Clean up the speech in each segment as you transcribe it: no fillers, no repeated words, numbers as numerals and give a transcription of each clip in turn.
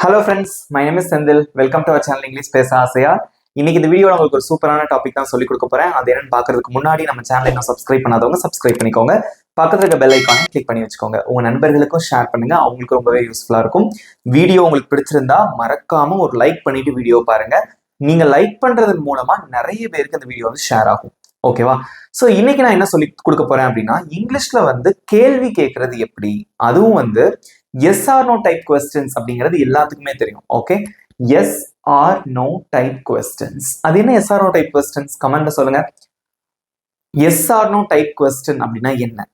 Hello friends, my name is Senthil. Welcome to our channel English பேச ஆசையா. இன்னைக்கு இந்த வீடியோவில் உங்களுக்கு ஒரு சூப்பரான டாபிக் தான் சொல்லிக் கொடுக்க போறேன். அது என்னன்னு பார்க்கறதுக்கு முன்னாடி நம்ம சேனலை இன்னும் சப்ஸ்கிரைப் பண்ணாதவங்க சப்ஸ்கிரைப் பண்ணிக்கோங்க. பக்கத்துல இருக்க பெல் ஐக்கானை கிளிக் பண்ணி வச்சுக்கோங்க. உங்க நண்பர்களுக்கும் ஷேர் பண்ணுங்க, அவங்களுக்கு ரொம்பவே யூஸ்ஃபுல்லா இருக்கும். வீடியோ உங்களுக்கு பிடிச்சிருந்தா மறக்காம ஒரு லைக் பண்ணிட்டு வீடியோ பாருங்க. நீங்க லைக் பண்றதன் மூலமா நிறைய பேருக்கு இந்த வீடியோ வந்து ஷேர் ஆகும். ஓகேவா? ஸோ இன்னைக்கு நான் என்ன சொல்லி கொடுக்க போறேன் அப்படின்னா, இங்கிலீஷ்ல வந்து கேள்வி கேட்கறது எப்படி, அதுவும் வந்து yes R no type questions அப்படிங்கிறது எல்லாத்துக்குமே தெரியும். Okay, yes R no type questions. அது என்ன yes R no type questions? கமெண்ட்ல சொல்லுங்க. Yes R no type question அப்படின்னா என்ன?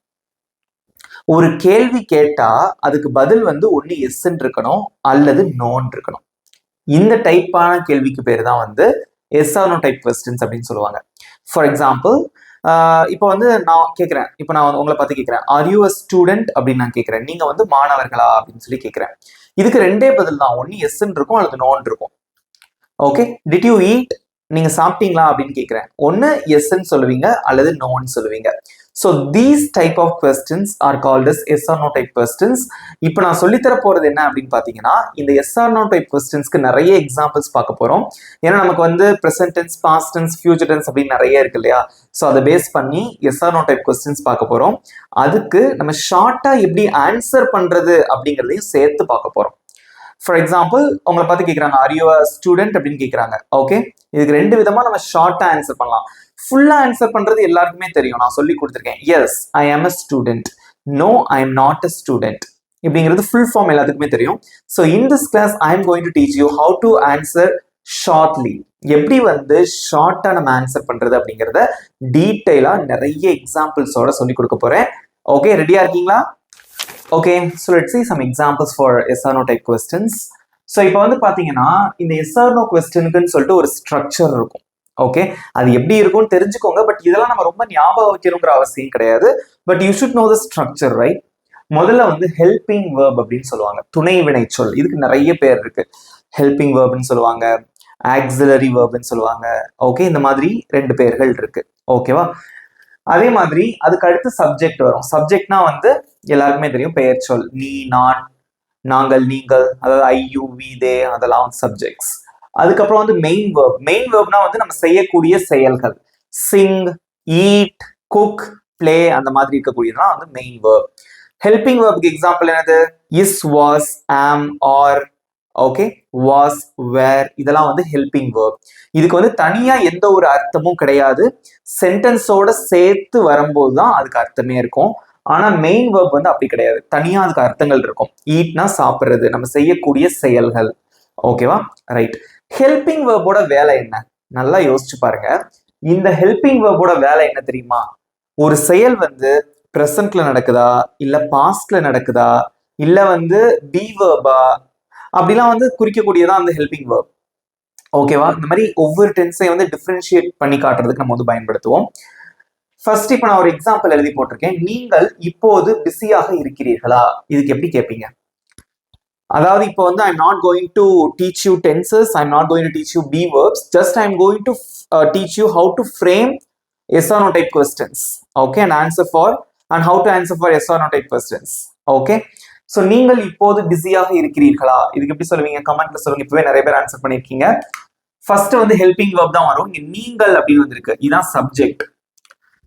ஒரு கேள்வி கேட்டா அதுக்கு பதில் வந்து ஒன்னு எஸ்ன்னு இருக்கணும் அல்லது நோன்னு இருக்கணும். இந்த டைப்பான கேள்விக்கு பேர் தான் வந்து yes R no type questions அப்படின்னு சொல்லுவாங்க. ஃபார் எக்ஸாம்பிள், இப்போ வந்து நான் கேட்குறேன், இப்போ நான் உங்களை பார்த்து கேட்குறேன், ஆர் யூ அ ஸ்டூடெண்ட் அப்படின்னு நான் கேட்குறேன். நீங்க வந்து மாணவர்களா அப்படின்னு சொல்லி கேட்குறேன். இதுக்கு ரெண்டே பதில் தான், ஒன்னு எஸ்ன்னு இருக்கும் அல்லது நோன்னு இருக்கும். ஓகே, டிட் யூ ஈட், நீங்க சாப்பிட்டீங்களா அப்படின்னு கேட்குறேன். ஒன்னு எஸ்ன்னு சொல்லுவீங்க அல்லது நோன்னு சொல்லுவீங்க. So these type of questions are called as yes R no type questions. இப்போ நான் சொல்லித்தர போறது என்ன அப்படின்னு பார்த்தீங்கன்னா, இந்த எஸ் ஆர் நோ டைப் கொஸ்டின்ஸ்க்கு நிறைய எக்ஸாம்பிள்ஸ் பார்க்க போறோம். ஏன்னா நமக்கு வந்து present tense, past tense, future tense அப்படின்னு நிறைய இருக்கு இல்லையா? ஸோ அதை பேஸ் பண்ணி எஸ் ஆர் நோ டைப் கொஸ்டின்ஸ் பார்க்க போறோம். அதுக்கு நம்ம ஷார்ட்டா எப்படி ஆன்சர் பண்றது அப்படிங்கிறதையும் சேர்த்து பார்க்க போறோம். ஃபார் எக்ஸாம்பிள், உங்களை பார்த்து கேட்குறாங்க, ஆர் யூ அ ஸ்டூடெண்ட் அப்படின்னு கேட்குறாங்க. ஓகே, இதுக்கு ரெண்டு விதமா நம்ம ஷார்ட்டா ஆன்சர் பண்ணலாம். ஃபுல்லா ஆன்சர் பண்றது எல்லாருக்குமே தெரியும், நான் சொல்லி கொடுத்துருக்கேன். Yes I am a student, no I am not a student இப்படிங்கிறது ஃபுல் ஃபார்ம் எல்லாத்துக்குமே தெரியும். So in this class I am going to teach you how to answer shortly. எப்படி வந்து ஷார்ட்டா நம்ம ஆன்சர் பண்றது அப்படிங்கிறத டீட்டெயிலா நிறைய எக்ஸாம்பிள்ஸோட சொல்லி கொடுக்க போறேன். ஓகே, ரெடியா இருக்கீங்களா? Okay, so let's see some examples for yes or no type questions. So இப்போ வந்து பார்த்தீங்கன்னா, இந்த எஸ் ஆர் நோ கொஸ்டினுக்குன்னு சொல்லிட்டு ஒரு ஸ்ட்ரக்சர் இருக்கும். ஓகே, அது எப்படி இருக்கும்னு தெரிஞ்சுக்கோங்க. பட் இதெல்லாம் நம்ம ரொம்ப ஞாபகம் வைக்கணுங்கிற அவசியம் கிடையாது. But you should know the structure, right? முதல்ல வந்து ஹெல்பிங் வேர்ப் அப்படின்னு சொல்லுவாங்க, துணை வினை சொல். இதுக்கு நிறைய பேர் இருக்கு. ஹெல்பிங் வேர்ப்னு சொல்லுவாங்க, ஆக்சிலரி வேர்ப்னு சொல்லுவாங்க. ஓகே, இந்த மாதிரி ரெண்டு பேர்கள் இருக்கு. ஓகேவா? அதே மாதிரி அதுக்கு அடுத்து சப்ஜெக்ட் வரும். சப்ஜெக்ட்னா வந்து எல்லாருக்குமே தெரியும், பெயர் சொல். நீ, நான், நாங்கள், நீங்கள், அதாவது ஐ, யூ, வி, தே, அதெல்லாம் வந்து சப்ஜெக்ட்ஸ். அதுக்கப்புறம் வந்து மெயின் வேர்ப். மெயின் வேர்ப்னா வந்து நம்ம செய்யக்கூடிய செயல்கள். சிங், ஈட், குக், பிளே, அந்த மாதிரி இருக்கக்கூடியதுதான் வந்து மெயின் வேர்ப். ஹெல்பிங் வேர்ப்க்கு எக்ஸாம்பிள் என்னது? இஸ், வாஸ், ஆம், ஆர். ஓகே, வாஸ், வேர், இதெல்லாம் வந்து ஹெல்பிங் வேர்ப். இதுக்கு வந்து தனியா எந்த ஒரு அர்த்தமும் கிடையாது. சென்டென்ஸோட சேர்த்து வரும்போது தான் அதுக்கு அர்த்தமே இருக்கும். ஆனா மெயின் வேர்ப் வந்து அப்படி கிடையாது, தனியா அதுக்கு அர்த்தங்கள் இருக்கும். ஈட்னா சாப்பிடுறது, நம்ம செய்யக்கூடிய செயல்கள். ஓகேவா? ரைட். ஹெல்பிங் வேர்போட வேலை என்ன? நல்லா யோசிச்சு பாருங்க. இந்த ஹெல்பிங் வேர்போட வேலை என்ன தெரியுமா? ஒரு செயல் வந்து பிரசன்ட்ல நடக்குதா, இல்ல பாஸ்ட்ல நடக்குதா, இல்ல வந்து பி வேர்பா, அப்படிலாம் வந்து குறிக்கக்கூடியதான் அந்த ஹெல்பிங் வேர்ப். ஓகேவா? இந்த மாதிரி ஒவ்வொரு டென்ஸையும் வந்து டிஃபரன்ஷியேட் பண்ணி காட்டுறதுக்கு நம்ம வந்து பயன்படுத்துவோம். ஃபர்ஸ்ட் இப்போ நான் ஒரு எக்ஸாம்பிள் எழுதி போட்டிருக்கேன். நீங்கள் இப்போது பிஸியாக இருக்கிறீர்களா? இதுக்கு எப்படி கேட்பீங்க? அதாவது இப்போ வந்து I am not going to teach you tenses, I am not going to teach you be verbs, just I am going to teach you how to frame yes R no type questions. Okay, and answer for and how to answer for yes R no type questions. Okay, so நீங்கள் இப்போது பிஸியாக இருக்கிறீர்களா? இதுக்கு எப்படி சொல்லுவீங்க? கமெண்ட்ல சொல்லுங்க. இப்பவே நிறைய பேர் ஆன்சர் பண்ணிருக்கீங்க. ஃபர்ஸ்ட் வந்து ஹெல்பிங் வேர்ப் தான் வரும். இங்க நீங்கள் அப்படின்னு வந்திருக்கு, இதான் சப்ஜெக்ட்.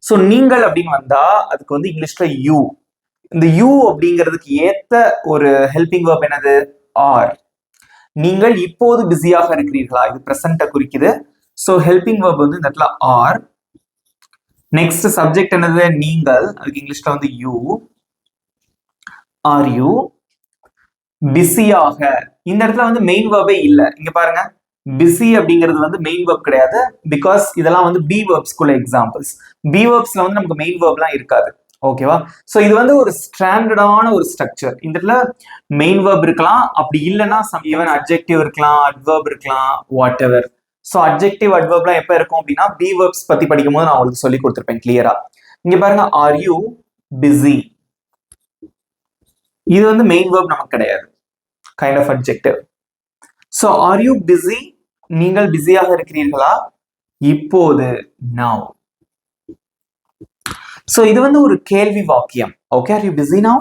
ஸோ நீங்கள் அப்படின்னு வந்தா அதுக்கு வந்து இங்கிலீஷ்ல யூ. இந்த யூ அப்படிங்கிறதுக்கு ஏத்த ஒரு ஹெல்பிங் வேர்ப் என்னது? ஆர். நீங்கள் இப்போது பிஸியாக இருக்கிறீர்களா, இது பிரசன்ட குறிக்குது. ஸோ ஹெல்பிங் வேர்ப் வந்து இந்த இடத்துல ஆர். நெக்ஸ்ட் சப்ஜெக்ட் என்னது? நீங்கள், அதுக்கு இங்கிலீஷ்ல வந்து யூ. ஆர் யூ பிஸியாக? இந்த இடத்துல வந்து மெயின் வேர்பே இல்லை. இங்க பாருங்க, பிஸி அப்படிங்கிறது வந்து மெயின் வேர்ப் கிடையாது. பிகாஸ் இதெல்லாம் வந்து பி வேர்ப்ஸ்குள்ள எக்ஸாம்பிள்ஸ். பி வேர்ப்ஸ்ல வந்து நமக்கு மெயின் வேர்ப்லாம் இருக்காது. ஓகேவா? ஸோ இது வந்து ஒரு ஸ்டாண்டர்டான ஒரு ஸ்ட்ரக்சர். இந்த இடத்துல மெயின் வேர்ப் இருக்கலாம், அப்படி இல்லைன்னா சம் ஈவன் அட்ஜெக்டிவ் இருக்கலாம், அட்வர்ப் இருக்கலாம், வாட் எவர். ஸோ அட்ஜெக்டிவ், அட்வர்ப்லாம் எப்போ இருக்கும் அப்படின்னா பி வேர்ப்ஸ் பத்தி படிக்கும் போது நான் உங்களுக்கு சொல்லி கொடுத்துருப்பேன் கிளியரா. இங்க பாருங்க, ஆர் யூ பிஸி, இது வந்து மெயின் வேர்ப் நமக்கு கிடையாது, kind of adjective. So are you busy, நீங்கள் பிஸியாக இருக்கிறீர்களா இப்போது, நவ். ஸோ இது வந்து ஒரு கேள்வி வாக்கியம். Okay, R you busy now?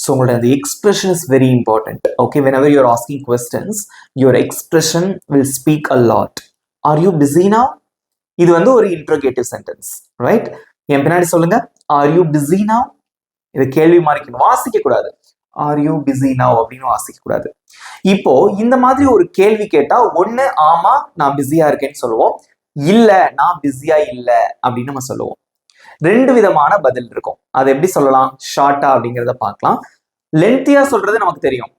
So உங்களோட அந்த expression is very important. Okay, whenever you're asking questions, your expression will speak a lot. Are you busy now? இது வந்து ஒரு interrogative sentence, right? என் பின்னாடி சொல்லுங்க, are you busy now? இது கேள்வி மாறிக்கணும், வாசிக்க கூடாது. are you busy now அப்படின்னு வாசிக்க கூடாது. இப்போ இந்த மாதிரி ஒரு கேள்வி கேட்டா ஒண்ணு ஆமா நான் பிஸியா இருக்கேன்னு சொல்லுவோம், இல்ல நான் பிஸியா இல்ல அப்படின்னு நம்ம சொல்லுவோம். ரெண்டு விதமான பதில் இருக்கும். அதை எப்படி சொல்லலாம், ஷார்ட்டா அப்படிங்கிறத பார்க்கலாம். லென்த்தியா சொல்றது நமக்கு தெரியும்,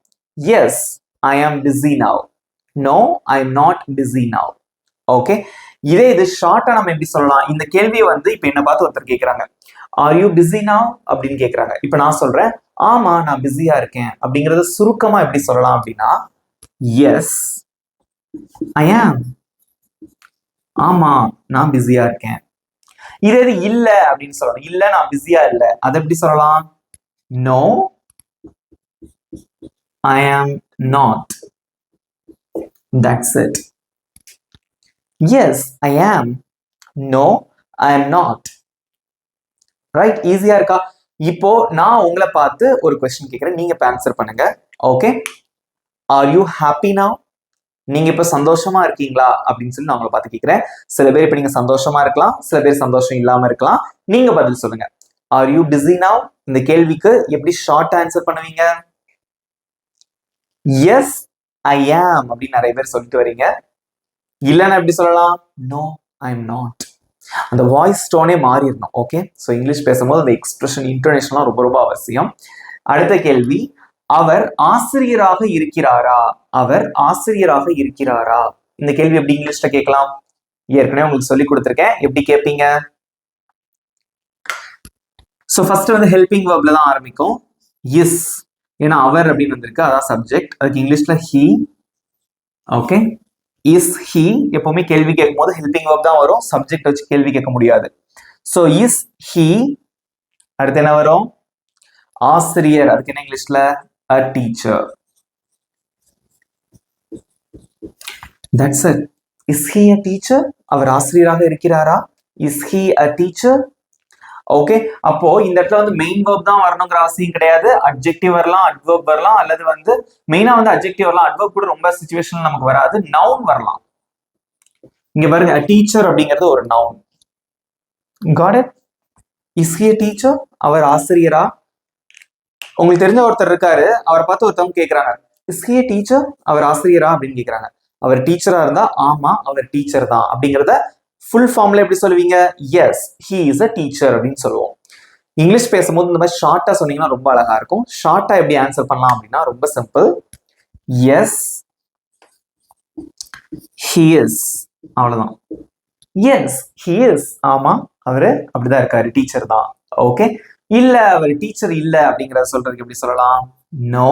yes I am busy now, no I am not busy now. Okay, இதே இது ஷார்ட்டா நம்ம எப்படி சொல்லலாம், இந்த கேள்வியை வந்து இப்ப என்ன பார்த்து ஒருத்தர் கேட்கறாங்க, ஆர் யூ பிஸி நவ் அப்படின்னு கேட்கறாங்க. இப்ப நான் சொல்றேன் ஆமா நான் பிஸியா இருக்கேன் அப்படிங்கறத சுருக்கமா எப்படி சொல்லலாம் அப்படின்னா, எஸ் ஐ ஆம், ஆமா நான் பிஸியா இருக்கேன். இதே இது இல்ல அப்படின்னு சொல்லணும், இல்ல நான் பிஸியா இல்ல, அதை எப்படி சொல்லலாம், no I am not, that's it. Yes I am, no I am not. Right, ஈஸியா இருக்கா? இப்போ நான் உங்களை பார்த்து ஒரு கொஸ்டின் கேட்கிறேன், நீங்க ஆன்சர் பண்ணுங்க. Okay, are you happy now? நீங்க இப்ப சந்தோஷமா இருக்கீங்களா அப்படின்னு சொல்லி நான் உங்களை பார்த்து கேட்கிறேன். சில பேர் இப்ப நீங்க சந்தோஷமா இருக்கலாம், சில பேர் சந்தோஷம் இல்லாம இருக்கலாம். நீங்க பதில் சொல்லுங்க. ஆர் யூ பிஸி நவ் இந்த கேள்விக்கு எப்படி ஷார்ட் ஆன்சர் பண்ணுவீங்க? எஸ் ஐ ஆம் அப்படின்னு நிறைய பேர் சொல்லிட்டு வரீங்க. இல்லைன்னா எப்படி சொல்லலாம், நோ ஐ எம் நாட். அந்த வாய்ஸ் டோனே மாறிடணும். ஓகே, ஸோ இங்கிலீஷ் பேசும்போது அந்த எக்ஸ்பிரஷன் இன்டோனேஷன்லாம் ரொம்ப ரொம்ப அவசியம். அடுத்த கேள்வி, அவர் ஆசிரியராக இருக்கிறாரா? அவர் ஆசிரியராக இருக்கிறாரா? இந்த கேள்வி எப்படி இங்கிலீஷ்ல கேட்கலாம்? ஏற்கனவே உங்களுக்கு சொல்லி கொடுத்துருக்கேன், எப்படி கேட்பீங்க? ஸோ ஃபர்ஸ்ட் வந்து ஹெல்பிங் வெர்ப்ல தான் ஆரம்பிக்கும். இஸ், ஏன்னா அவர் அப்படின்னு வந்திருக்கு, அதான் சப்ஜெக்ட். அதுக்கு இங்கிலீஷ்ல ஹி. Okay, is he. எப்பவுமே கேள்வி கேட்கும் போது ஹெல்பிங் வெர்ப் தான் வரும், சப்ஜெக்ட் வச்சு கேள்வி கேட்க முடியாது. So is he. அடுத்து என்ன வரும், ஆசிரியர். அதுக்கு என்ன இங்கிலீஷ்ல, a teacher. That's it. Is he a teacher? அவர் ஆசிரியராக இருக்கிறாரா? Is he a teacher? Okay, அப்போ இந்த இடத்துல வந்து மெயின் வெர்ப் தான் வரணுங்கிற அவசியம் கிடையாது. அட்ஜெக்டிவ் வரலாம், அட்வர்ப் வரலாம், அல்லது வந்து மெயினா வந்து அட்ஜெக்டிவ் வரலாம். அட்வர்ப் கூட ரொம்ப சிச்சுவேஷன் நமக்கு வராது. நவுன் வரலாம். இங்க பாருங்க, a teacher அப்படிங்கிறது ஒரு noun. Got it? Is he a teacher? அவர் ஆசிரியரா? உங்களுக்கு தெரிஞ்ச ஒருத்தர் இருக்காரு, அவரை பார்த்து ஒருத்தவங்க கேட்கறாங்க, இஸ் ஹி டீச்சர்? அவர் ஆசிரியரா அப்படின்னு கேட்கறாங்க. அவர் டீச்சரா இருந்தா ஆமா அவர் டீச்சர் தான் அப்படிங்கறத ஃபுல் ஃபார்ம்ல எப்படி சொல்லுவீங்க? Yes he is a teacher அப்படின்னு சொல்லுவோம். இங்கிலீஷ் பேசும்போது இந்த மாதிரி ஷார்ட்டா சொன்னீங்கன்னா ரொம்ப அழகா இருக்கும். ஷார்ட்டா எப்படி ஆன்சர் பண்ணலாம் அப்படின்னா ரொம்ப சிம்பிள், எஸ் ஹி இஸ், அவ்வளவுதான். எஸ் ஹி இஸ், ஆமா அவரு அப்படிதான் இருக்காரு, டீச்சர் தான். ஓகே, இல்ல அவர் டீச்சர் இல்ல அப்படிங்கறத சொல்றதுக்கு எப்படி சொல்லலாம்? No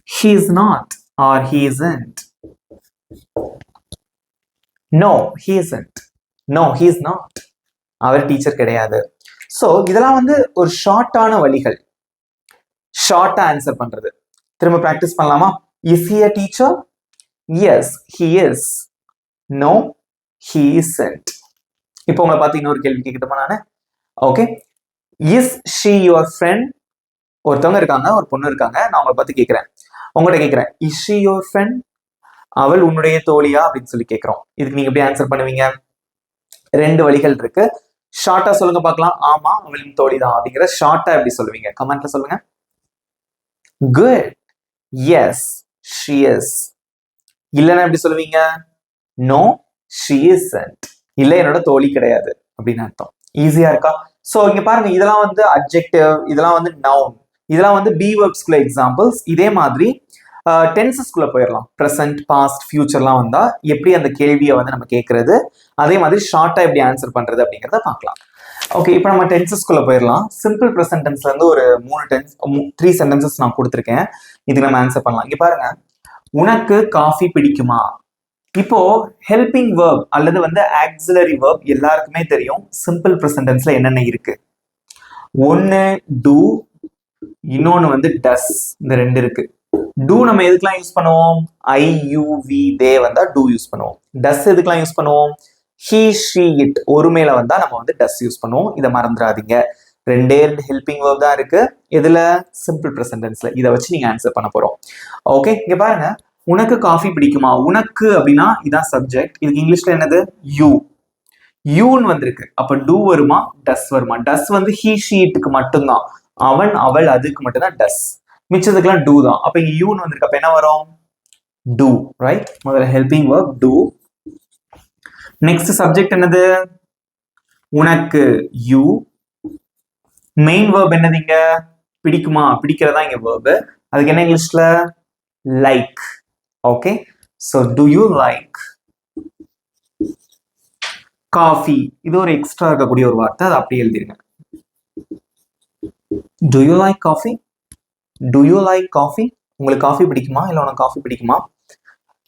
he is not or he isn't. No he isn't, no he is not. அவர் டீச்சர் கிடையாது. சோ இதெல்லாம் வந்து ஒரு ஷார்ட்டான வழிகள், ஷார்ட்டா ஆன்சர் பண்றது. திரும்ப பிராக்டிஸ் பண்ணலாமா? is he a teacher? yes he is. no he isn't. இப்போ உங்களை பார்த்து இன்னொரு கேள்வி கேட்கட்டுமா நானு? Okay, is she your friend? ஒருத்தவங்க இருக்காங்க, ஒரு பொண்ணு இருக்காங்க, நான் உங்களை பார்த்து கேட்கிறேன், உங்கள்கிட்ட கேட்கிறேன், இஸ் ஷி யுவர் ஃப்ரெண்ட்? அவள் உன்னுடைய தோழியா அப்படின்னு சொல்லி கேட்கிறோம். இதுக்கு நீங்க எப்படி ஆன்சர் பண்ணுவீங்க? ரெண்டு வழிகள் இருக்கு. ஷார்ட்டா சொல்லுங்க பார்க்கலாம். ஆமா அவளின் தோழி தான் அப்படிங்கிற ஷார்ட்டா எப்படி சொல்லுவீங்க? கமெண்ட்ல சொல்லுங்க. Good, yes she is. இல்லைன்னா எப்படி சொல்லுவீங்க? No she isn't. இல்லை என்னோட தோழி கிடையாது அப்படின்னு அர்த்தம். ஈஸியா இருக்கா? சோ இங்க பாருங்க, இதெல்லாம் வந்து அட்ஜெக்டிவ், இதெல்லாம் வந்து நவுன், இதெல்லாம் வந்து பி வெர்ப்ஸ்குள்ள எக்ஸாம்பிள்ஸ். இதே மாதிரி டென்சஸ்குள்ள போயிடலாம். ப்ரெசென்ட், பாஸ்ட், ஃபியூச்சர்லாம் வந்தா எப்படி அந்த கேள்வியை வந்து நம்ம கேட்கறது, அதே மாதிரி ஷார்ட்டா எப்படி ஆன்சர் பண்றது அப்படிங்கிறத பார்க்கலாம். ஓகே, இப்போ நம்ம டென்சஸ்குள்ள போயிடலாம். சிம்பிள் ப்ரெசென்ட் டென்ஸ்ல இருந்து ஒரு 3 சென்டென்சஸ் நான் கொடுத்துருக்கேன். இதுக்கு நம்ம ஆன்சர் பண்ணலாம். இங்க பாருங்க, உனக்கு காஃபி பிடிக்குமா? இப்போ ஹெல்பிங் வெர்ப் அல்லது வந்து ஆக்சிலரி வெர்ப் எல்லாருக்குமே தெரியும். சிம்பிள் ப்ரெசென்ட் டென்ஸ்ல என்னென்ன இருக்கு? ஒன்னு டூ, இன்னொன்னு வந்து டஸ். இந்த ரெண்டு இருக்கு. டூ நம்ம எதுக்கெல்லாம் யூஸ் பண்ணுவோம்? ஐ யூ வி தே வந்தா டூ யூஸ் பண்ணுவோம். டஸ் எதுக்கெல்லாம் யூஸ் பண்ணுவோம்? ஹி ஷி இட் ஒருமையில வந்தா நம்ம வந்து டஸ் யூஸ் பண்ணுவோம். இதை மறந்துடாதீங்க. ரெண்டே ரெண்டு ஹெல்பிங் வேர்ப் தான் இருக்கு. இதுல சிம்பிள் ப்ரெசன்ட் டென்ஸ்ல. இதை வச்சு நீங்க ஆன்சர் பண்ண போறோம். ஓகே, இங்க பாருங்க. உனக்கு காஃபி பிடிக்குமா? உனக்கு அப்படின்னா இதான் சப்ஜெக்ட். இதுக்கு இங்கிலீஷ்ல என்னது? யூ. யூன்னு வந்திருக்கு. அப்ப டூ வருமா, டஸ் வருமா? டஸ் வந்து ஹீ ஷீட்டுக்கு மட்டும்தான். அவன் அவள் அதுக்கு மட்டும்தான் டஸ். மிச்சத்துக்குலாம் டூ தான். அப்ப இங்க யூன்னு வந்திருக்கு. அப்ப என்ன வரும்? டூ. ரைட்? முதல்ல helping verb do. Next subject என்னது? உனக்கு யூ. மெயின் வேர்ப் என்னதுங்க? பிடிக்குமா? பிடிக்கிறதா இங்க வேர்ப். அதுக்கு என்ன இங்கிலீஷ்ல? Like. Okay, so do you like coffee? இது ஒரு எக்ஸ்ட்ரா இருக்கக்கூடிய ஒரு வார்த்தை, அதை அப்படியே எழுதிருங்க. Do you like coffee? Do you like coffee? உங்களுக்கு காஃபி பிடிக்குமா? இல்லை உனக்கு காஃபி பிடிக்குமா?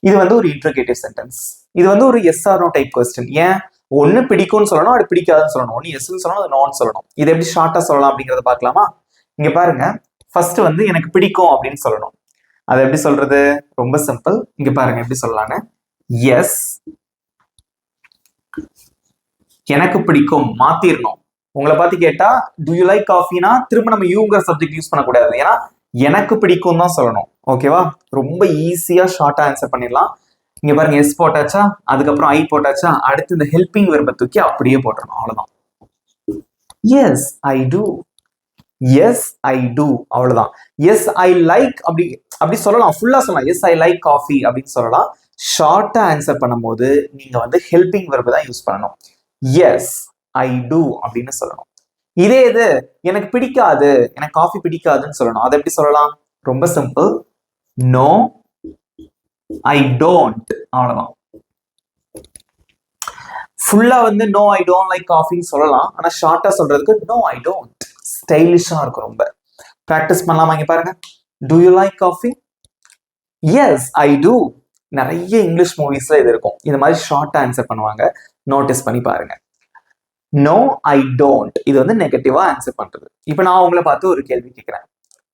இது வந்து ஒரு இன்ட்ரோகேட்டிவ் சென்டென்ஸ். இது வந்து ஒரு yes R no type question. ஏன்? ஒன்னு பிடிக்கும்னு சொல்லணும், அது பிடிக்காதுன்னு சொல்லணும். ஒன்னு எஸ்ன்னு சொல்லணும், அது நோன்னு சொல்லணும். இது எப்படி ஷார்ட்டா சொல்லலாம் அப்படிங்கறத பார்க்கலாமா? இங்க பாருங்க. ஃபர்ஸ்ட் வந்து எனக்கு பிடிக்கும் அப்படின்னு சொல்லணும். அதை எப்படி சொல்றது? ரொம்ப சிம்பிள். இங்க பாருங்க எப்படி சொல்லலான்னு. எஸ் எனக்கு பிடிக்கும் மாத்திரணும். உங்களை பார்த்து கேட்டா டு யூ லைக் காஃபினா திரும்ப நம்ம யூங்கிற சப்ஜெக்ட் யூஸ் பண்ணக்கூடாது. ஏன்னா எனக்கு பிடிக்கும் தான் சொல்லணும். ஓகேவா? ரொம்ப ஈஸியா ஷார்ட்டா ஆன்சர் பண்ணிடலாம். இங்க பாருங்க, எஸ் போட்டாச்சா, அதுக்கப்புறம் ஐ போட்டாச்சா, அடுத்து இந்த ஹெல்பிங் வெர்பை தூக்கி அப்படியே போட்டுறணும். அவ்வளவுதான். Yes I two. S I two. அவ்வளவுதான். எஸ் ஐ லைக் அப்படி அப்படி சொல்லலாம். ஃபுல்லா சொல்லலாம். எஸ் ஐ லைக் காஃபி அப்படின்னு சொல்லலாம். ஷார்ட்டா ஆன்சர் பண்ணும்போது நீங்க வந்து ஹெல்பிங் வெர்பை தான் யூஸ் பண்ணணும். எஸ் ஐ டூ அப்படின்னு சொல்லணும். இதே இது எனக்கு பிடிக்காது, எனக்கு காஃபி பிடிக்காதுன்னு சொல்லணும். அதை எப்படி சொல்லலாம்? ரொம்ப சிம்பிள். No I don't. அவ்வளவுதான். ஃபுல்லா வந்து நோ ஐ டோன்ட் லைக் காஃபின்னு சொல்லலாம். ஆனா ஷார்ட்டா சொல்றதுக்கு நோ ஐ டோன்ட். ஸ்டைலிஷா இருக்கும். ரொம்ப பிராக்டிஸ் பண்ணலாமா? இங்க பாருங்க. Do you like coffee? Yes I do. நிறைய இங்கிலீஷ் மூவிஸ்ல இது இருக்கும். இந்த மாதிரி ஷார்ட்டா ஆன்சர் பண்ணுவாங்க. நோட்டீஸ் பண்ணி பாருங்க. No I don't. இது வந்து நெகட்டிவா ஆன்சர் பண்றது. இப்போ நான் உங்களை பார்த்து ஒரு கேள்வி கேட்கிறேன்.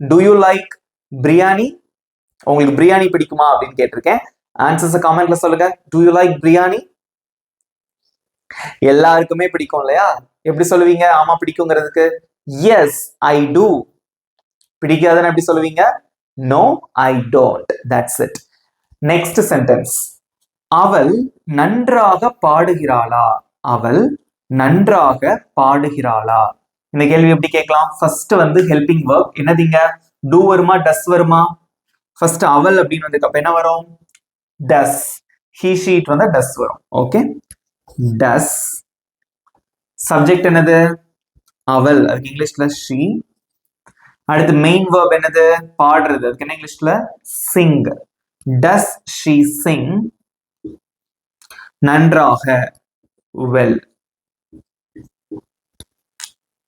To you like biryani? உங்களுக்கு பிரியாணி பிடிக்குமா அப்படின்னு கேட்டிருக்கேன். ஆன்சர்ஸ் கமெண்ட்ல சொல்லுங்க. To you like biryani? எல்லாருக்குமே பிடிக்கும் இல்லையா? எப்படி சொல்லுவீங்க ஆமா பிடிக்குங்கிறதுக்கு? S I two. பிடிக்காதுன்னு எப்படி சொல்லுவீங்க? No I don't. That's it. Next sentence. அவள் நன்றாக பாடுகிறாளா? அவள் நன்றாக பாடுகிறாளா? இந்த கேள்வி எப்படி கேட்கலாம்? ஃபர்ஸ்ட் வந்து ஹெல்பிங் வெர்ப் என்னதுங்க? டூ வருமா, டஸ் வருமா? ஃபர்ஸ்ட் அவள் அப்படின்னு வந்து அப்ப என்ன வரும்? டஸ். ஹீ ஷீட் வந்து டஸ் வரும். ஓகே, டஸ். சப்ஜெக்ட் என்னது? அவள். அதுக்கு இங்கிலீஷ்ல ஷீ. அடுத்து மெயின் வெர்ப் என்னது? பாடுறது. அதுக்கு என்ன இங்கிலீஷ்ல? சிங். Does she sing? நன்றாக. Well.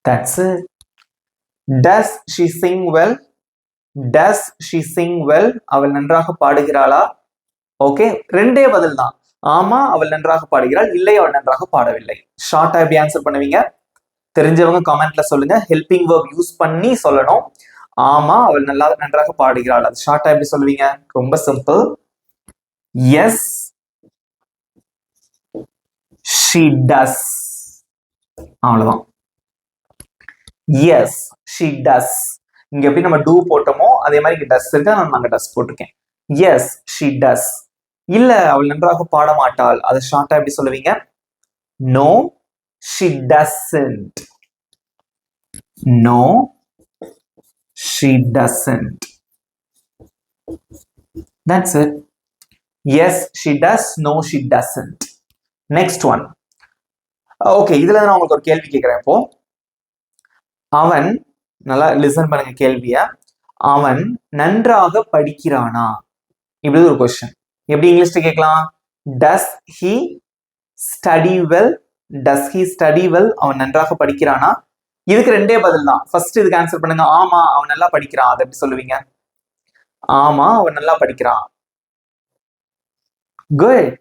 That's it. Does she sing well? Does she sing well? அவள் நன்றாக பாடுகிறாளா? ஓகே, ரெண்டே பதில் தான். ஆமா அவள் நன்றாக பாடுகிறாள், இல்லை அவள் நன்றாக பாடவில்லை. ஷார்ட்டா எப்படி ஆன்சர் பண்ணுவீங்க? தெரிஞ்சவங்க கமெண்ட்ல சொல்லுங்க. ஹெல்பிங் வெர்ப் யூஸ் பண்ணி சொல்லணும். ஆமா அவள் நன்றாக பாடுகிறாள். அது ஷார்ட்டா எப்படி சொல்லுவீங்க? ரொம்ப சிம்பிள். Yes she does. அவ்வளவுதான். Yes she does. இங்க எப்படி நம்ம do போட்டோமோ அதே மாதிரி இங்க does இருக்கு. நான் அங்க does போட்டிருக்கேன். Yes she does. இல்ல அவள் நன்றாக பாட மாட்டாள். அதை ஷார்ட்டா எப்படி சொல்லுவீங்க? no she doesn't. no she doesn't. That's it. yes she does. no she doesn't. next one. Okay, இதுல நான் உங்களுக்கு ஒரு கேள்வி கேட்கிறேன். இப்போ அவன், நல்லா லிசன் பண்ணுங்க கேள்விய, அவன் நன்றாக படிக்கிறானா? இப்படி ஒரு கொஸ்டின். எப்படி இங்கிலீஷ்ல கேட்கலாம்? does he study well? does he study well? அவன் நன்றாக படிக்கிறானா? இதுக்கு ரெண்டே பதில் தான். ஃபர்ஸ்ட் இதுக்கு ஆன்சர் பண்ணுங்க. ஆமா அவன் நல்லா படிக்கிறான். அதை எப்படி சொல்லுவீங்க? ஆமா அவன் நல்லா படிக்கிறான். குட்.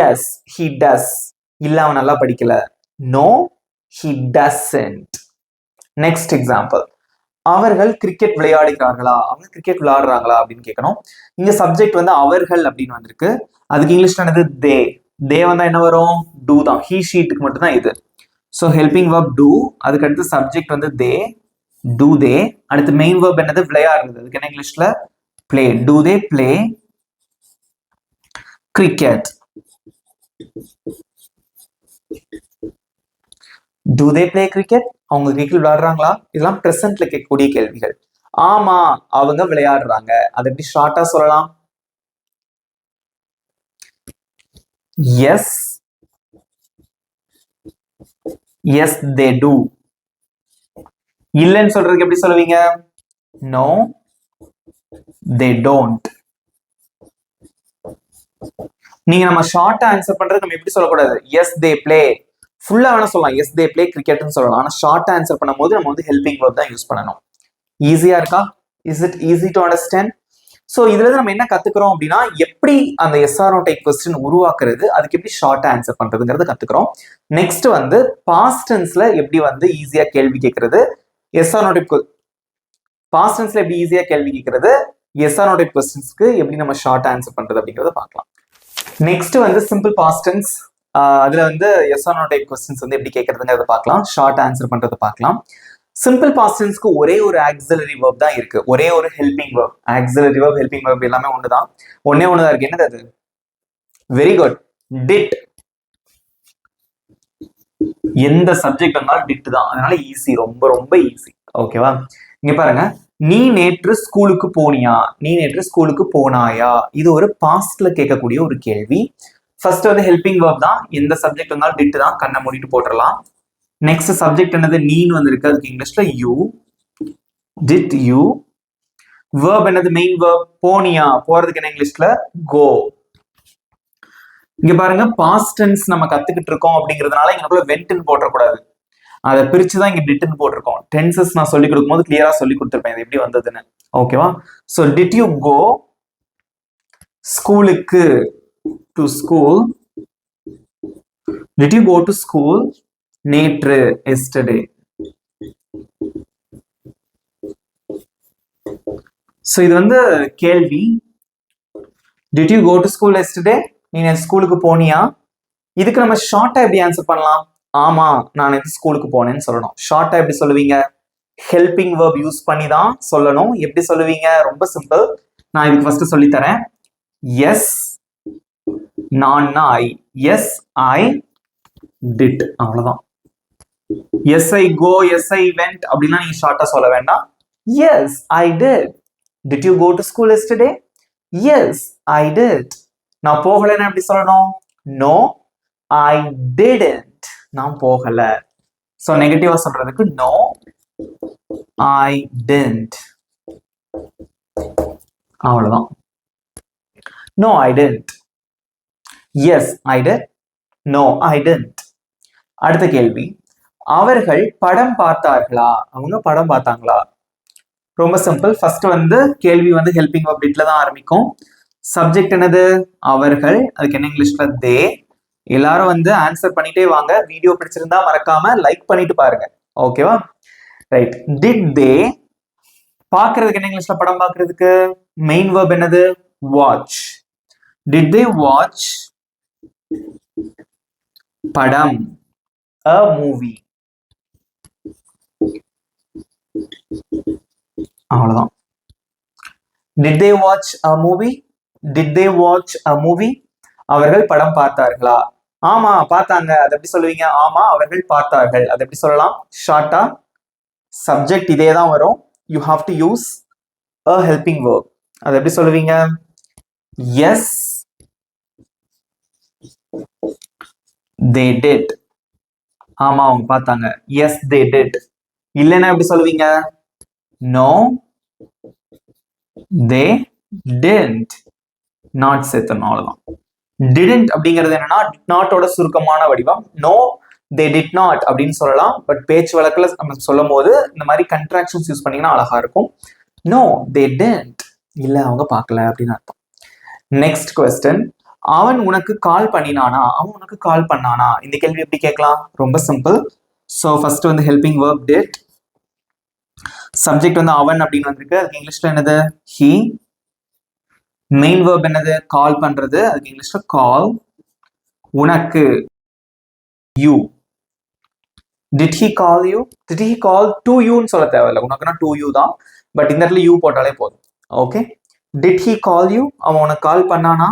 Yes he does. இல்ல அவன் நல்லா படிக்கல. no he doesn't. Next example. அவர்கள் கிரிக்கெட் விளையாடுகிறார்களா? அவங்க கிரிக்கெட் விளையாடுறாங்களா அப்படின்னு கேட்கணும். இங்க சப்ஜெக்ட் வந்து அவர்கள் அப்படின்னு வந்திருக்கு. அதுக்கு இங்கிலீஷ்ல என்னது? தே. தே வந்தா என்ன வரும்? டூ தான். ஹீ ஷீட்டுக்கு மட்டும் தான் இது. ஸோ ஹெல்பிங் verb do, அதுக்கு அடுத்து சப்ஜெக்ட் வந்து they, do they. அடுத்து மெயின் verb என்னது, விளையாடுறது, அதுக்கு என்ன இங்கிலீஷ்ல play. Do they play cricket? Do they play cricket? அவங்க கிரிக்கெட் விளையாடுறாங்களா? இதெல்லாம் பிரசன்ட்ல கேட்கக்கூடிய கேள்விகள். ஆமா அவங்க விளையாடுறாங்க, அதை எப்படி ஷார்ட்டா சொல்லலாம்? Yes, yes they do. இல்லைன்னு சொல்றதுக்கு எப்படி சொல்லுவீங்க? No they don't. நீங்க நம்ம ஷார்ட்டா ஆன்சர் பண்றதுக்கு நம்ம எப்படி சொல்லக்கூடாது? Yes they play. ஃபுல்லா வேணா சொல்லலாம், எஸ் they play cricketன்னு சொல்லலாம். ஆனா ஷார்ட்டா ஆன்சர் பண்ணும்போது நம்ம வந்து ஹெல்பிங் verb தான் யூஸ் பண்ணணும். ஈஸியா இருக்கா? Is it easy to understand? So இதுல இருந்து நம்ம என்ன கத்துக்கிறோம் அப்படின்னா, எப்படி அந்த எஸ்ஆர்ஓ டைப் கொஸ்டின் உருவாக்குறது, அதுக்கு எப்படி ஷார்ட்டா ஆன்சர் பண்றதுங்கிறத கத்துக்கிறோம். நெக்ஸ்ட் வந்து பாஸ்ட் டென்ஸ்ல எப்படி வந்து ஈஸியா கேள்வி கேட்கறது, எஸ்ஆர்ஓ டைப் பாஸ்ட் டென்ஸ்ல எப்படி ஈஸியா கேள்வி கேட்கறது, எஸ்ஆர்ஓ டைப் கொஸ்டின்ஸ்க்கு எப்படி நம்ம ஷார்ட்டா ஆன்சர் பண்றது அப்படிங்கறத பார்க்கலாம். நெக்ஸ்ட் வந்து சிம்பிள் பாஸ்ட் டென்ஸ், அதுல வந்து எஸ்ஆர்ஓ டைப் கொஸ்டின்ஸ் வந்து எப்படி கேட்கறதுங்கிறத பார்க்கலாம், ஷார்ட் ஆன்சர் பண்றதை பார்க்கலாம். சிம்பிள் பாஸ்ட் டென்ஸ்க்கு ஒரே ஒரு ஆக்ஸிலரி verb தான் இருக்கு, ஒரே ஒரு helping verb. Auxiliary verb, helping verb எல்லாமே ஒண்ணுதான், ஒண்ணே ஒண்ணுதான் இருக்கு. என்னது அது? Very good, did. எந்த சப்ஜெக்ட் வந்தாலும் டிட் தான், அதனால ஈஸி, ரொம்ப ரொம்ப ஈஸி. ஓகேவா? இங்க பாருங்க, நீ நேற்று ஸ்கூலுக்கு போனியா, நீ நேற்று ஸ்கூலுக்கு போனாயா, இது ஒரு பாஸ்ட்ல கேட்கக்கூடிய ஒரு கேள்வி. ஃபர்ஸ்ட் வந்து ஹெல்பிங் verb தான், எந்த சப்ஜெக்ட் வந்தாலும் டிட் தான், கண்ணை மூடிட்டு போட்டுடலாம். நெக்ஸ்ட் சப்ஜெக்ட் என்னது, நீன்னு வந்திருக்கு, அதுக்கு இங்கிலீஷ்ல யூ, டிட் யூ. verb என்னது, மெயின் verb, போனியா, போறதுக்கு என்ன இங்கிலீஷ்ல கோ. இங்க பாருங்க, பாஸ்ட் டென்ஸ் நம்ம கத்துக்கிட்டு இருக்கோம் அப்படிங்கிறதுனால இங்கக்குள்ள வென்ட்னு போட்டக்கூடாது, அதை பிரிச்சுதான் இங்க டிட்னு போட்டிருக்கோம். டென்சஸ் நான் சொல்லி கொடுக்கும் போது கிளியரா சொல்லி கொடுத்துருப்பேன் இது எப்படி வந்ததுன்னு. ஓகேவா? சோ டிட் யூ கோ ஸ்கூலுக்கு, to school. Did you go to school நேற்று, எஸ்டர்டே. சோ இது வந்து கேள்வி. Did you go to school yesterday, நீ ஸ்கூலுக்கு போனியா. இதுக்கு நம்ம ஷார்ட்டா எப்படி ஆன்சர் பண்ணலாம்? ஆமா நான் நேற்று ஸ்கூலுக்கு போனேன்னு சொல்லணும். ஷார்ட்டா எப்படி சொல்லுவீங்க? ஹெல்பிங் verb யூஸ் பண்ணி தான் சொல்லணும். எப்படி சொல்லுவீங்க? ரொம்ப சிம்பிள், நான் இதுக்கு ஃபர்ஸ்ட் சொல்லி தரேன். எஸ், நான் ஐ, எஸ் ஐ டிட், அவ்வளவுதான். Yes I go, yes I went அப்படின்னா நீங்க ஷார்ட்டா சொல்ல வேண்டாம். Yes I did. Did you go to school yesterday? Yes I did. நான் போகலைன்னா எப்படி சொல்லணும்? நோ ஐ டிடன்ட், நான் போகல. சோ நெகட்டிவா சொல்றதுக்கு நோ ஐ டிடன்ட், அவ்வளவுதான். No I didn't, yes I did, no I didn't. அடுத்த கேள்வி, அவர்கள் படம் பார்த்தார்களா, அவங்க படம் பார்த்தாங்களா. ரொம்ப சிம்பிள். ஃபர்ஸ்ட் வந்து கேள்வி வந்து ஹெல்பிங் verb டிட்ல தான் ஆரம்பிக்கும். சப்ஜெக்ட் என்னது, அவர்கள், அதுக்கு என்ன இங்கிலீஷ்ல தே. எல்லாரும் வந்து ஆன்சர் பண்ணிட்டே வாங்க. வீடியோ பிடிச்சிருந்தா மறக்காம லைக் பண்ணிட்டு பாருங்க. ஓகேவா? ரைட். டிட் தே, பாக்குறதுக்கு என்ன இங்கிலீஷ்ல படம் பாக்குறதுக்கு மெயின் verb என்னது, வாட்ச். டிட் தே வாட்ச் படம், a movie. அவ்வளவுதான். Did they watch a movie? Did they watch a movie? அவர்கள் படம் பார்த்தார்களா. ஆமா பார்த்தாங்க, அது எப்படி சொல்லுவீங்க? ஆமா அவர்கள் பார்த்தார்கள், அது எப்படி சொல்லலாம் ஷார்ட்டா? சப்ஜெக்ட் இதே தான் வரும், you have to use a helping verb. அது எப்படி சொல்லுவீங்க? yes they did. ஆமா அவங்க பார்த்தாங்க, yes they did. இல்லைன்னா எப்படி சொல்லுவீங்க? no they didn't. not சேர்த்தணும், அவ்வளவுதான். didn't அப்படிங்கிறது என்னன்னா did not ஓட சுருக்கமான வடிவம். no they did not அப்படின்னு சொல்லலாம், பட் பேச்சு வழக்குல நம்ம சொல்லும் போது இந்த மாதிரி கண்ட்ராக்ஷன்ஸ் யூஸ் பண்ணீங்கன்னா அழகா இருக்கும். no they didn't, இல்ல அவங்க பார்க்கல அப்படின்னு அர்த்தம். நெக்ஸ்ட் கொஸ்டின், அவன் உனக்கு கால் பண்ணினானா, அவன் உனக்கு கால் பண்ணானா. இந்த கேள்வி எப்படி கேட்கலாம்? ரொம்ப சிம்பிள். ஸோ ஃபர்ஸ்ட் வந்து ஹெல்பிங் verb did, சப்ஜெக்ட் வந்து அவன் அப்படின்னு வந்திருக்கு, அதுக்கு இங்கிலீஷ்ல என்னது he. மெயின் verb என்னது கால் பண்றது, அதுக்கு இங்கிலீஷ்ல கால். உனக்கு you. Did he call you? Did he call to you ன்னு சொல்ல தேவையில்லை, உனக்குன்னா to you தான், பட் இந்த இடத்துல you போட்டாலே போதும். Okay, did he call you? அவன் உனக்கு கால் பண்ணானா?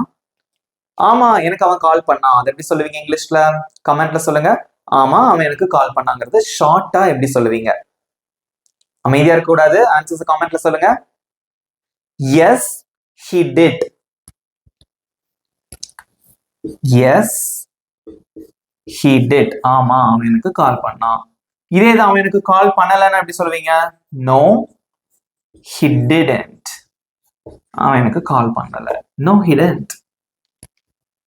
ஆமா, எனக்கு அவன் கால் பண்ணான். அதை எப்படி சொல்லுவீங்க இங்கிலீஷ்ல? கமெண்ட்ல சொல்லுங்க. ஆமா, அவன் எனக்கு கால் பண்ணாங்கிறது ஷார்ட்டா எப்படி சொல்லுவீங்க? அமைதியா இருக்க கூடாது, ஆன்சர்ஸ் கமெண்ட்ல சொல்லுங்க. Yes, he did. Yes, he did. ஆமா, அவன் எனக்கு கால் பண்ணான். இதே தான் அவன் எனக்கு கால் பண்ணலன்னு எப்படி சொல்லுவீங்க? No, he didn't. அவன் எனக்கு கால் பண்ணல. No, he didn't.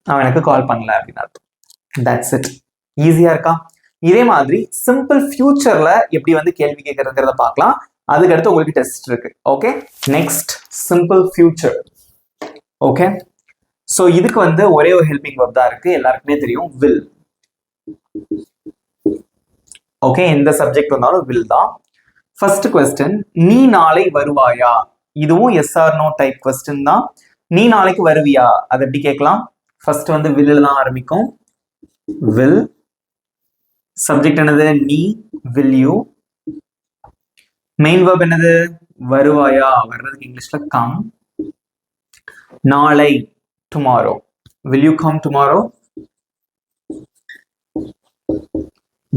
அவன் எனக்கு கால் பண்ணல அப்படின்னு அர்த்தம். That's it. ஈஸியா இருக்கா? இதே மாதிரி சிம்பிள் ஃபியூச்சர்ல எப்படி வந்து கேள்வி கேட்கறதுங்கிறத பார்க்கலாம். அதுக்கடுத்து உங்களுக்கு டெஸ்ட் இருக்கு. Okay, next simple future. Okay, so இதுக்கு வந்து ஒரே ஒரு ஹெல்பிங் வெர்ப் தான் இருக்கு, எல்லாருக்குமே தெரியும், will. ஓகே, எந்த சப்ஜெக்ட் வந்தாலும் will தான். ஃபர்ஸ்ட் கொஸ்டின், நீ நாளை வருவாயா? இதுவும் yes R no type question தான். நீ நாளைக்கு வருவியா, அதை எப்படி கேட்கலாம்? ஃபர்ஸ்ட் வந்து will தான் ஆரம்பிக்கும். will, சப்ஜெக்ட் என்னது? நீ, will you. மெயின் வெர்ப் என்னது? வருவாயா, வர்றதுக்கு இங்கிலீஷ்ல come. நாளை, tomorrow. Will you come tomorrow?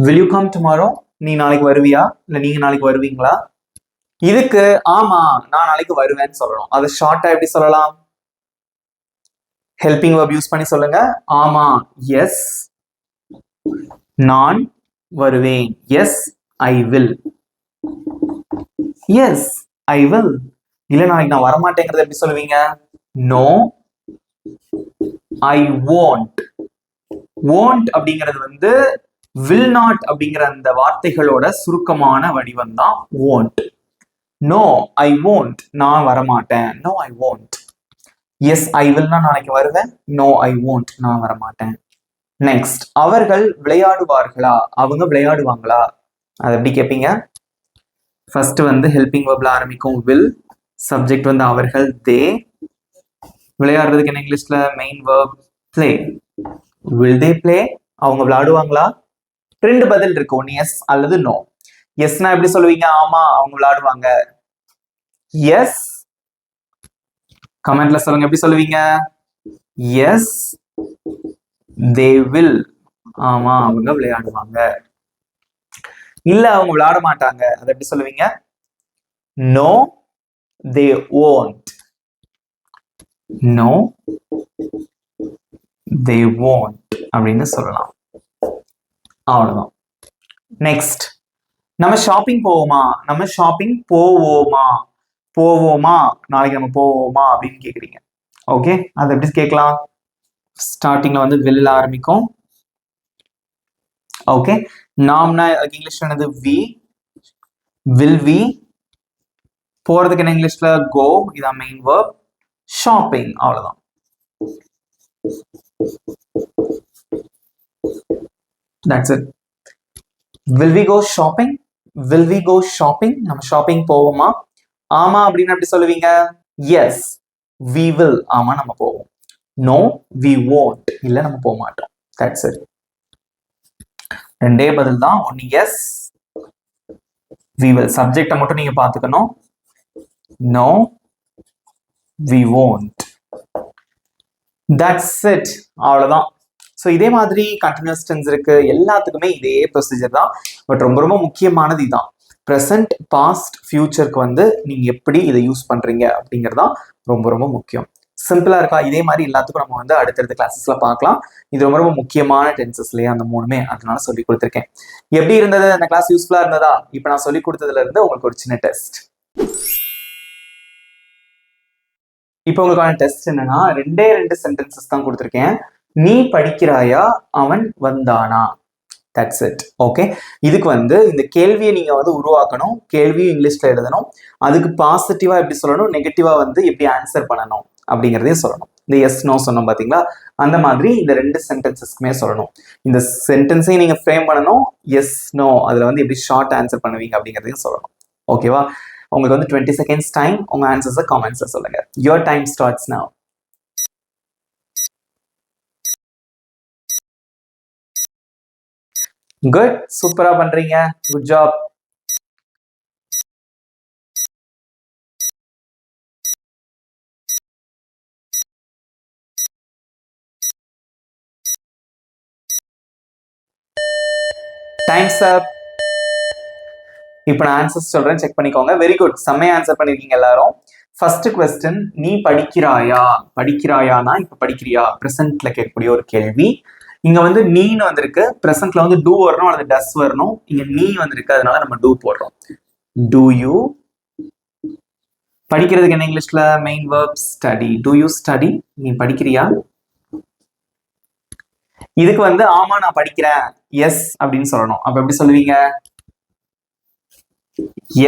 Will you come tomorrow? நீ நாளைக்கு வருவியா, இல்ல நீங்க நாளைக்கு வருவீங்களா? இதுக்கு ஆமா, நான் நாளைக்கு வருவேன்னு சொல்லணும். அதை ஷார்ட்டா எப்படி சொல்லலாம்? ஹெல்பிங் வெர்ப் யூஸ் பண்ணி சொல்லுங்க. ஆமா, எஸ், நான் வருவேன். Yes, I will. Yes, I will. இல்ல நாளைக்கு நான் வரமாட்டேங்கிறத எப்படி சொல்லுவீங்க? No, I won't. won't அப்படிங்கிறது வந்து will not அப்படிங்கிற அந்த வார்த்தைகளோட சுருக்கமான வடிவம் தான் won't. No, I won't. நான் வரமாட்டேன். No, I won't. Yes, I will நாளைக்கு வருவேன். No, I won't. நான் வரமாட்டேன். நெக்ஸ்ட், அவர்கள் விளையாடுவார்களா? அவங்க விளையாடுவாங்களா? அது எப்படி கேட்பீங்க? ஃபர்ஸ்ட் வந்து ஹெல்பிங் வெர்ப்ல ஆரம்பிக்கும் will, சப்ஜெக்ட் வந்து அவர்கள் they. விளையாடுறதுக்கு என்ன இங்கிலீஷ்ல? Main verb play. will they play? அவங்க விளையாடுவாங்களா? ரெண்டு பதில் இருக்கு, ஒன்னு எஸ் அல்லது நோ. எஸ்னா எப்படி சொல்லுவீங்க? ஆமா, அவங்க விளையாடுவாங்க. எஸ், கமெண்ட்ல சொல்லுங்க எப்படி சொல்லுவீங்க? Yes, they will. ஆமா, அவங்க விளையாடுவாங்க. இல்ல அவங்க விளையாட மாட்டாங்க, அதை எப்படி சொல்லுவீங்க? No, they won't. No, they won't அப்படின்னு சொல்லலாம். அவ்வளவுதான். நெக்ஸ்ட், நம்ம ஷாப்பிங் போவோமா? நம்ம ஷாப்பிங் போவோமா? போவோமா, நாளைக்கு நம்ம போவோமா அப்படின்னு கேக்குறீங்க. ஓகே, அதை எப்படி கேட்கலாம்? ஸ்டார்டிங்ல வந்து will ஆரம்பிக்கும். ஓகே, நாம்னா இங்கிலீஷ்ல என்னது? we. will we. போறதுக்கு என்ன இங்கிலீஷ்ல? go. இதான் மெயின் வெர்ப். ஷாப்பிங், அவ்வளவுதான். That's it. Will we go shopping? Will we go shopping? நம்ம ஷாப்பிங் போவோமா? ஆமா அப்படின்னு எப்படி சொல்லுவீங்க? Yes, we will. ஆமா, நம்ம போவோம். No, we won't. இல்ல நம்ம போக மாட்டோம். That's it. ரெண்டே பதில் தான், ஒன்னு எஸ், we will. சப்ஜெக்டை மட்டும் நீங்க பாத்துக்கணும். No, we won't. That's it. அவ்வளவுதான். ஸோ இதே மாதிரி கண்டினியூஸ் டென்ஸ் இருக்கு, எல்லாத்துக்குமே இதே ப்ரொசீஜர் தான். பட் ரொம்ப ரொம்ப முக்கியமானது இதுதான். ப்ரெசன்ட், பாஸ்ட், ஃபியூச்சருக்கு வந்து நீங்க எப்படி இதை யூஸ் பண்றீங்க அப்படிங்கிறது தான் ரொம்ப ரொம்ப முக்கியம். சிம்பிளா இருக்கா? இதே மாதிரி எல்லாத்துக்கும் நம்ம வந்து அடுத்தடுத்த கிளாஸஸ்ல பார்க்கலாம். இது ரொம்ப ரொம்ப முக்கியமான டென்சஸ்லயே அந்த மூணுமே, அதனால சொல்லி கொடுத்துருக்கேன். எப்படி இருந்தது அந்த கிளாஸ்? யூஸ்ஃபுல்லா இருந்ததா? இப்போ நான் சொல்லி கொடுத்ததுல இருந்து உங்களுக்கு ஒரு சின்ன டெஸ்ட். இப்போ உங்களுக்கான டெஸ்ட் என்னன்னா, ரெண்டு சென்டென்சஸ் தான் கொடுத்துருக்கேன். நீ படிக்கிறாயா, அவன் வந்தானா. That's it. ஓகே, இதுக்கு வந்து இந்த கேள்வியை நீங்க வந்து உருவாக்கணும். கேள்வியும் இங்கிலீஷ்ல எழுதணும். அதுக்கு பாசிட்டிவா எப்படி சொல்லணும், நெகட்டிவா வந்து எப்படி ஆன்சர் பண்ணணும் அப்படிங்கிறதையும் சொல்லணும். இந்த எஸ் நோ சொன்னோம் பாத்தீங்களா, அந்த மாதிரி இந்த ரெண்டு சென்டென்சஸ்க்குமே சொல்லணும். இந்த சென்டென்ஸையும் நீங்க ஃப்ரேம் பண்ணணும். எஸ் நோ அதுல வந்து எப்படி ஷார்ட் ஆன்சர் பண்ணுவீங்க அப்படிங்கிறதையும் சொல்லணும். ஓகேவா? உங்களுக்கு வந்து 20 seconds டைம். உங்க ஆன்சர்ஸை காமெண்ட்ஸ்ல சொல்லுங்க. Your time starts now. Good, சூப்பரா பண்றீங்க. Good job. டைம்ஸ் அப். இப்போ நான் ஆன்சர்ஸ் சொல்றேன், செக் பண்ணிக்கோங்க. வெரி குட், செம்மையா ஆன்சர் பண்ணிருக்கீங்க எல்லாரும். ஃபர்ஸ்ட் கொஸ்டின், நீ படிக்கிறாயா? படிக்கிறாயானா இப்ப படிக்கிறியா, பிரசன்ட்ல கேட்கக்கூடிய ஒரு கேள்வி. இங்க வந்து நீன்னு வந்திருக்கு, பிரசன்ட்ல வந்து டூ வரணும் அல்லது டஸ் வரணும். இங்க நீ வந்திருக்கு, அதனால நம்ம டூ போடுறோம். டூ யூ, படிக்கிறதுக்கு என்ன இங்கிலீஷ்ல main verb study. Do you study, நீ படிக்கிறியா? இதுக்கு வந்து ஆமா நான் படிக்கிறேன், எஸ் அப்படின்னு சொல்லணும். அப்ப எப்படி சொல்லுவீங்க?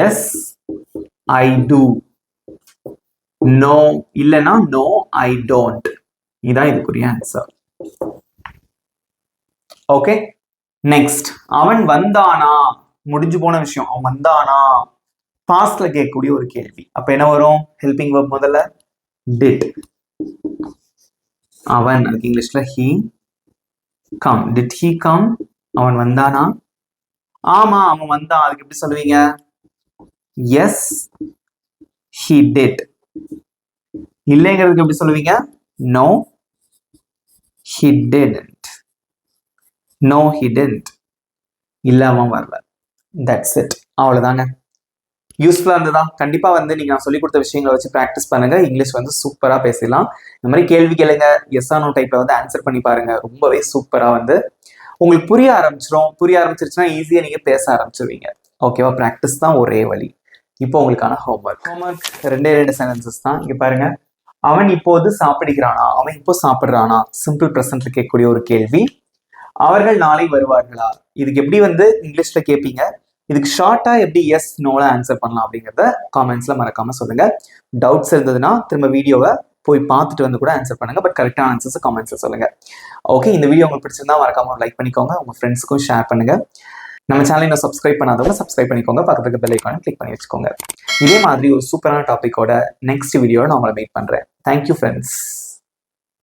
S I two. நோ இல்லைன்னா நோ ஐ டோன்ட். இதான் இதுக்குரிய ஆன்சர். ஓகே, நெக்ஸ்ட், அவன் வந்தானா, முடிஞ்சு போன விஷயம். அவன் வந்தானா பாஸ்ட்ல கேட்கக்கூடிய ஒரு கேள்வி. அப்ப என்ன வரும்? ஹெல்பிங் வெர்ப் முதல்ல டிட். அவன், அதுக்கு இங்கிலீஷ்ல he come. did he come? அவன் வந்தானா? ஆமா அவன் வந்தான், அதுக்கு எப்படி சொல்லுவீங்க? S he did. இல்லைங்கிறதுக்கு எப்படி சொல்லுவீங்க? no he didn't. no he didn't. இல்ல அவன் வரல. தட்ஸ் இட், அவ்வளவுதாங்க. யூஸ்ஃபுல்லா இருந்ததா? கண்டிப்பா வந்து நீங்க நான் சொல்லி கொடுத்த விஷயங்களை வச்சு ப்ராக்டிஸ் பண்ணுங்க. இங்கிலீஷ் வந்து சூப்பரா பேசலாம். இந்த மாதிரி கேள்வி கேளுங்க, எஸ் ஆர் நோ டைப்ல வந்து ஆன்சர் பண்ணி பாருங்க. ரொம்பவே சூப்பரா வந்து உங்களுக்கு புரிய ஆரம்பிச்சிடும். புரிய ஆரம்பிச்சிருச்சுன்னா ஈஸியா நீங்க பேச ஆரம்பிச்சிருவீங்க. ஓகேவா? ப்ராக்டிஸ் தான் ஒரே வழி. இப்போ உங்களுக்கான ஹோம்ஒர்க். ரெண்டே சென்டென்சஸ் தான். இங்க பாருங்க, அவன் இப்போது சாப்பிடுகிறானா, அவன் இப்போ சாப்பிடுறானா, சிம்பிள் பிரசன்ட்ல கேட்கக்கூடிய ஒரு கேள்வி. அவர்கள் நாளை வருவார்களா, இதுக்கு எப்படி வந்து இங்கிலீஷ்ல கேட்பீங்க, இதுக்கு ஷார்ட்டா எப்படி எஸ் நோல ஆன்சர் பண்ணலாம் அப்படிங்கிறத காமெண்ட்ஸ்ல மறக்காம சொல்லுங்க. டவுட்ஸ் இருந்ததுன்னா திரும்ப வீடியோவை போய் பார்த்துட்டு வந்து கூட ஆன்சர் பண்ணுங்க. பட் கரெக்டான ஆன்சர்ஸ் காமெண்ட்ஸ்ல சொல்லுங்க. ஓகே, இந்த வீடியோ உங்களுக்கு பிடிச்சிருந்தா மறக்காம லைக் பண்ணிக்கோங்க, உங்க ஃப்ரெண்ட்ஸ்க்கும் ஷேர் பண்ணுங்க. நம்ம சேனலை இன்னும் சப்ஸ்கிரைப் பண்ணாதவங்க சப்ஸ்கிரைப் பண்ணிக்கோங்க, பக்கத்துக்கு பெல் ஐக்கானை கிளிக் பண்ணி வச்சுக்கோங்க. இதே மாதிரி ஒரு சூப்பரான டாபிக்கோட நெக்ஸ்ட் வீடியோட நான் உங்களை மீட் பண்றேன். Thank you friends.